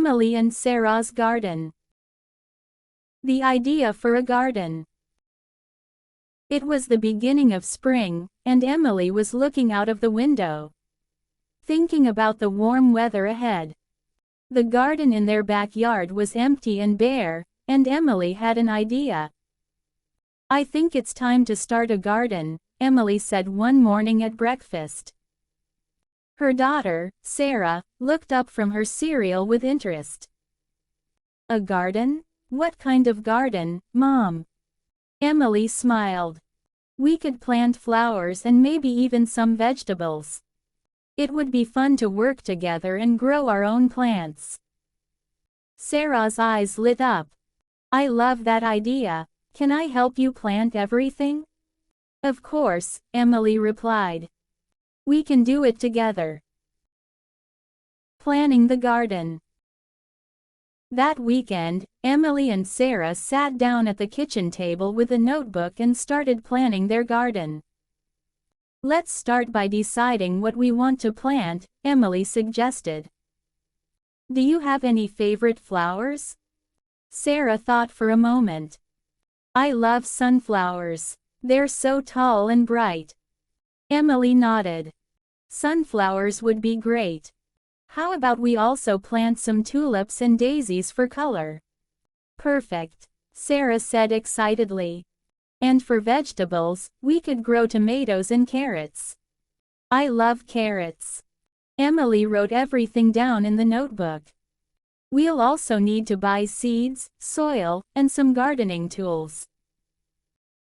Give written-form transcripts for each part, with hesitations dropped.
Emily and Sarah's garden. The idea for a garden. It was the beginning of spring, and Emily was looking out of the window, thinking about the warm weather ahead. The garden in their backyard was empty and bare, and Emily had an idea. "I think it's time to start a garden," Emily said one morning at breakfast. Her daughter, Sarah, looked up from her cereal with interest. "A garden? What kind of garden, Mom?" Emily smiled. "We could plant flowers and maybe even some vegetables. It would be fun to work together and grow our own plants." Sarah's eyes lit up. "I love that idea. Can I help you plant everything?" "Of course," Emily replied. "We can do it together." Planning the garden. That weekend, Emily and Sarah sat down at the kitchen table with a notebook and started planning their garden. "Let's start by deciding what we want to plant," Emily suggested. "Do you have any favorite flowers?" Sarah thought for a moment. "I love sunflowers. They're so tall and bright." Emily nodded. "Sunflowers would be great. How about we also plant some tulips and daisies for color?" "Perfect," Sarah said excitedly. "And for vegetables, we could grow tomatoes and carrots." "I love carrots." Emily wrote everything down in the notebook. "We'll also need to buy seeds, soil, and some gardening tools."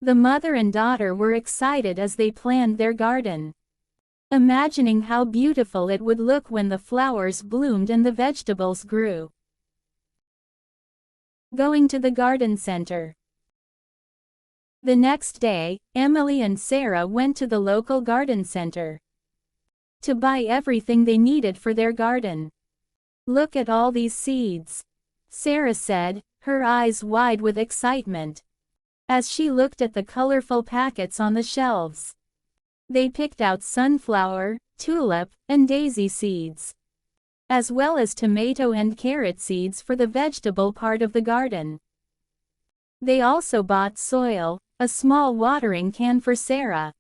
The mother and daughter were excited as they planned their garden, imagining how beautiful it would look when the flowers bloomed and the vegetables grew. Going to the garden center. The next day, Emily and Sarah went to the local garden center to buy everything they needed for their garden. "Look at all these seeds," Sarah said, her eyes wide with excitement, as she looked at the colorful packets on the shelves. They picked out sunflower, tulip, and daisy seeds, as well as tomato and carrot seeds for the vegetable part of the garden. They also bought soil, a small watering can for Sarah,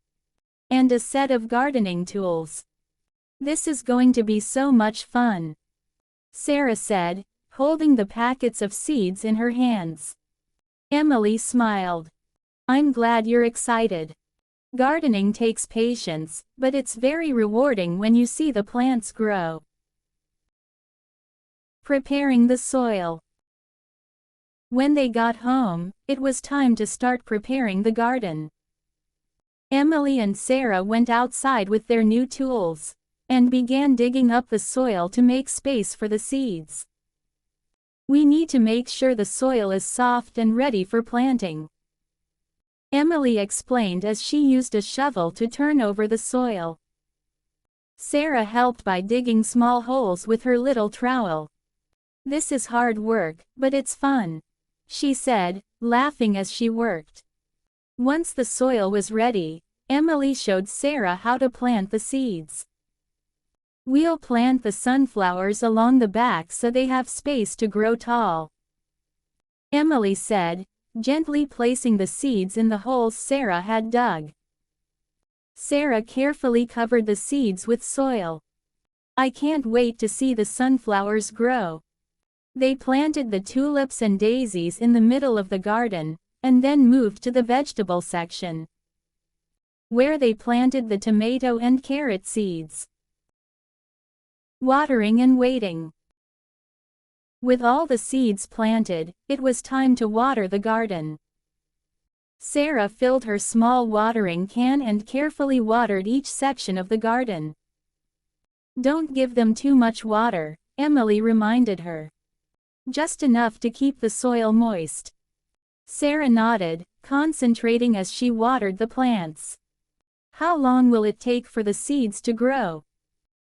and a set of gardening tools. "This is going to be so much fun," Sarah said, holding the packets of seeds in her hands. Emily smiled. "I'm glad you're excited. Gardening takes patience, but it's very rewarding when you see the plants grow." Preparing the soil. When they got home, it was time to start preparing the garden. Emily and Sarah went outside with their new tools and began digging up the soil to make space for the seeds. "We need to make sure the soil is soft and ready for planting," Emily explained as she used a shovel to turn over the soil. Sarah helped by digging small holes with her little trowel. "This is hard work, but it's fun," she said, laughing as she worked. Once the soil was ready, Emily showed Sarah how to plant the seeds. "We'll plant the sunflowers along the back so they have space to grow tall," Emily said, gently placing the seeds in the holes Sarah had dug. Sarah carefully covered the seeds with soil. "I can't wait to see the sunflowers grow." They planted the tulips and daisies in the middle of the garden, and then moved to the vegetable section, where they planted the tomato and carrot seeds. Watering and waiting. With all the seeds planted, it was time to water the garden. Sarah filled her small watering can and carefully watered each section of the garden. "Don't give them too much water," Emily reminded her. "Just enough to keep the soil moist." Sarah nodded, concentrating as she watered the plants. "How long will it take for the seeds to grow?"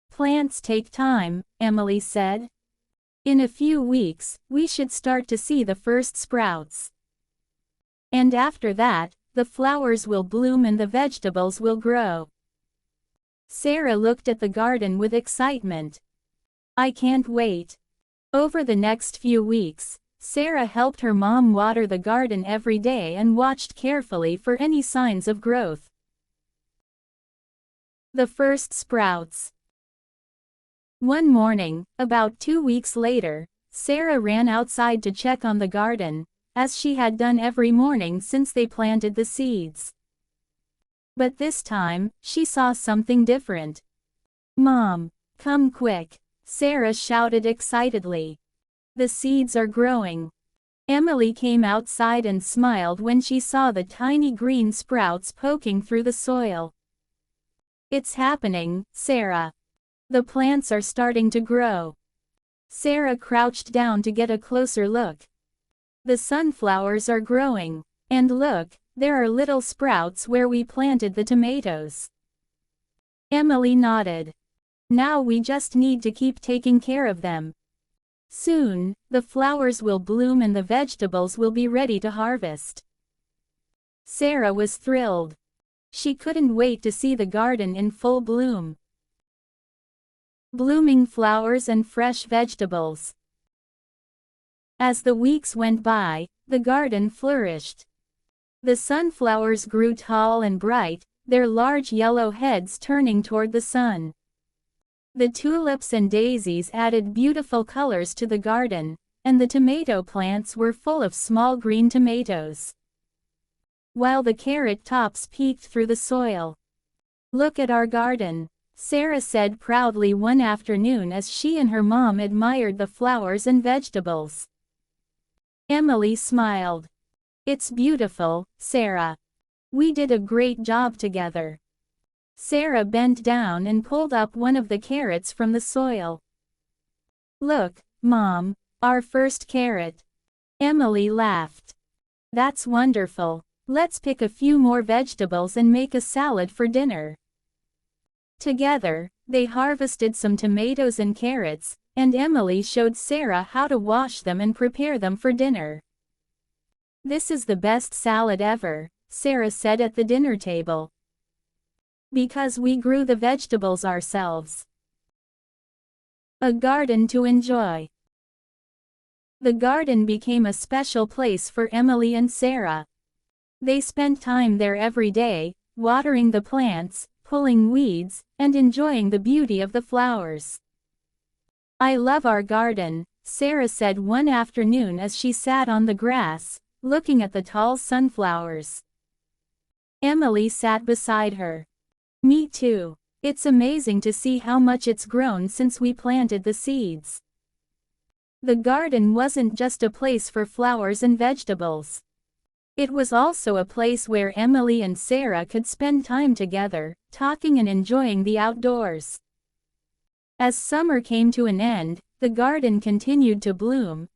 "Plants take time," Emily said. "In a few weeks, we should start to see the first sprouts. And after that, the flowers will bloom and the vegetables will grow." Sarah looked at the garden with excitement. "I can't wait." Over the next few weeks, Sarah helped her mom water the garden every day and watched carefully for any signs of growth. The first sprouts. One morning, about 2 weeks later, Sarah ran outside to check on the garden, as she had done every morning since they planted the seeds. But this time, she saw something different. "Mom, come quick," Sarah shouted excitedly. "The seeds are growing." Emily came outside and smiled when she saw the tiny green sprouts poking through the soil. "It's happening, Sarah. The plants are starting to grow." Sarah crouched down to get a closer look. "The sunflowers are growing. And look, there are little sprouts where we planted the tomatoes." Emily nodded. "Now we just need to keep taking care of them. Soon, the flowers will bloom and the vegetables will be ready to harvest." Sarah was thrilled. She couldn't wait to see the garden in full bloom. Blooming flowers and fresh vegetables. As the weeks went by, the garden flourished. The sunflowers grew tall and bright, their large yellow heads turning toward the sun. The tulips and daisies added beautiful colors to the garden, and the tomato plants were full of small green tomatoes, while the carrot tops peeked through the soil. "Look at our garden," Sarah said proudly one afternoon as she and her mom admired the flowers and vegetables. Emily smiled. "It's beautiful, Sarah. We did a great job together." Sarah bent down and pulled up one of the carrots from the soil. "Look, Mom, our first carrot." Emily laughed. "That's wonderful. Let's pick a few more vegetables and make a salad for dinner." Together, they harvested some tomatoes and carrots, and Emily showed Sarah how to wash them and prepare them for dinner. "This is the best salad ever," Sarah said at the dinner table. "Because we grew the vegetables ourselves." A garden to enjoy. The garden became a special place for Emily and Sarah. They spent time there every day, watering the plants, pulling weeds, and enjoying the beauty of the flowers. "I love our garden," Sarah said one afternoon as she sat on the grass, looking at the tall sunflowers. Emily sat beside her. "Me too. It's amazing to see how much it's grown since we planted the seeds." The garden wasn't just a place for flowers and vegetables. It was also a place where Emily and Sarah could spend time together, talking and enjoying the outdoors. As summer came to an end, the garden continued to bloom,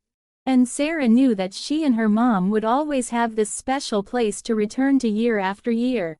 and Sarah knew that she and her mom would always have this special place to return to year after year.